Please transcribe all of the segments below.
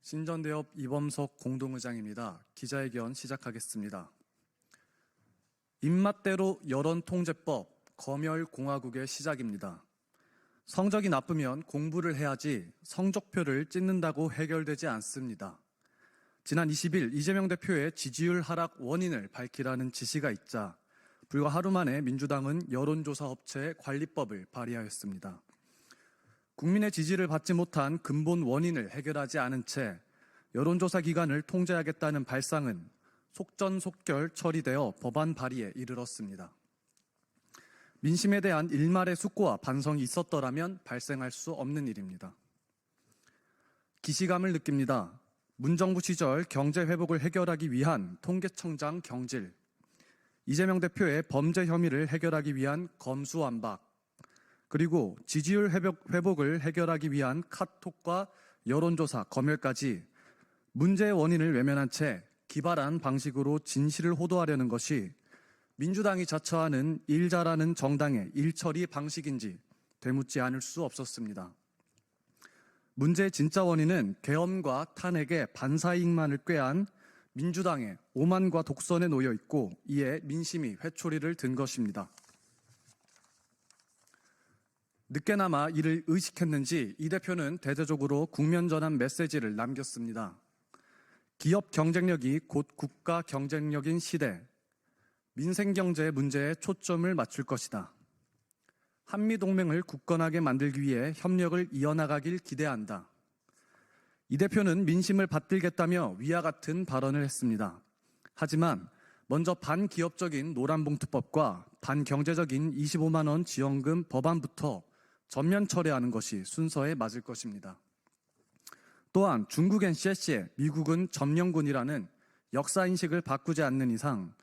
신전대협 이범석 공동의장입니다. 기자회견 시작하겠습니다. 입맛대로 여론통제법, 검열공화국의 시작입니다. 성적이 나쁘면 공부를 해야지 성적표를 찍는다고 해결되지 않습니다. 지난 20일 이재명 대표의 지지율 하락 원인을 밝히라는 지시가 있자 불과 하루 만에 민주당은 여론조사 업체 관리법을 발의하였습니다. 국민의 지지를 받지 못한 근본 원인을 해결하지 않은 채 여론조사 기간을 통제하겠다는 발상은 속전속결 처리되어 법안 발의에 이르렀습니다. 민심에 대한 일말의 숙고와 반성이 있었더라면 발생할 수 없는 일입니다. 기시감을 느낍니다. 문정부 시절 경제 회복을 해결하기 위한 통계청장 경질, 이재명 대표의 범죄 혐의를 해결하기 위한 검수완박, 그리고 지지율 회복을 해결하기 위한 카톡과 여론조사 검열까지 문제의 원인을 외면한 채 기발한 방식으로 진실을 호도하려는 것이 민주당이 자처하는 일 잘하는 정당의 일처리 방식인지 되묻지 않을 수 없었습니다. 문제의 진짜 원인은 계엄과 탄핵의 반사이익만을 꾀한 민주당의 오만과 독선에 놓여 있고 이에 민심이 회초리를 든 것입니다. 늦게나마 이를 의식했는지 이 대표는 대대적으로 국면전환 메시지를 남겼습니다. 기업 경쟁력이 곧 국가 경쟁력인 시대, 민생경제 문제에 초점을 맞출 것이다. 한미동맹을 굳건하게 만들기 위해 협력을 이어나가길 기대한다. 이 대표는 민심을 받들겠다며 위와 같은 발언을 했습니다. 하지만 먼저 반기업적인 노란봉투법과 반경제적인 25만 원 지원금 법안부터 전면 철회하는 것이 순서에 맞을 것입니다. 또한 중국엔 셰시에 미국은 점령군이라는 역사인식을 바꾸지 않는 이상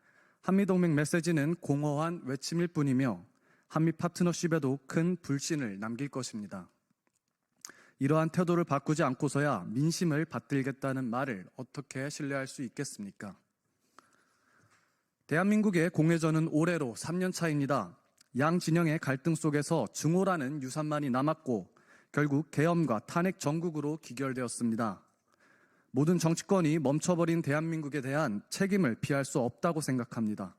한미동맹 메시지는 공허한 외침일 뿐이며 한미 파트너십에도 큰 불신을 남길 것입니다. 이러한 태도를 바꾸지 않고서야 민심을 받들겠다는 말을 어떻게 신뢰할 수 있겠습니까? 대한민국의 공회전은 올해로 3년 차입니다. 양 진영의 갈등 속에서 증오라는 유산만이 남았고 결국 계엄과 탄핵 정국으로 기결되었습니다. 모든 정치권이 멈춰버린 대한민국에 대한 책임을 피할 수 없다고 생각합니다.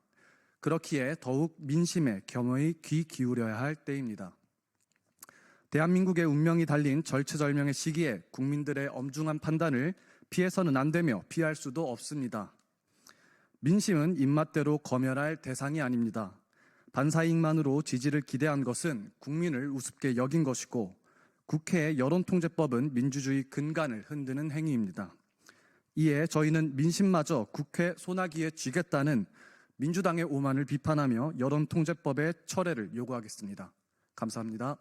그렇기에 더욱 민심에 겸허히 귀 기울여야 할 때입니다. 대한민국의 운명이 달린 절체절명의 시기에 국민들의 엄중한 판단을 피해서는 안 되며 피할 수도 없습니다. 민심은 입맛대로 검열할 대상이 아닙니다. 반사이익만으로 지지를 기대한 것은 국민을 우습게 여긴 것이고 국회의 여론통제법은 민주주의 근간을 흔드는 행위입니다. 이에 저희는 민심마저 국회 소나기에 쥐겠다는 민주당의 오만을 비판하며 여론통제법의 철회를 요구하겠습니다. 감사합니다.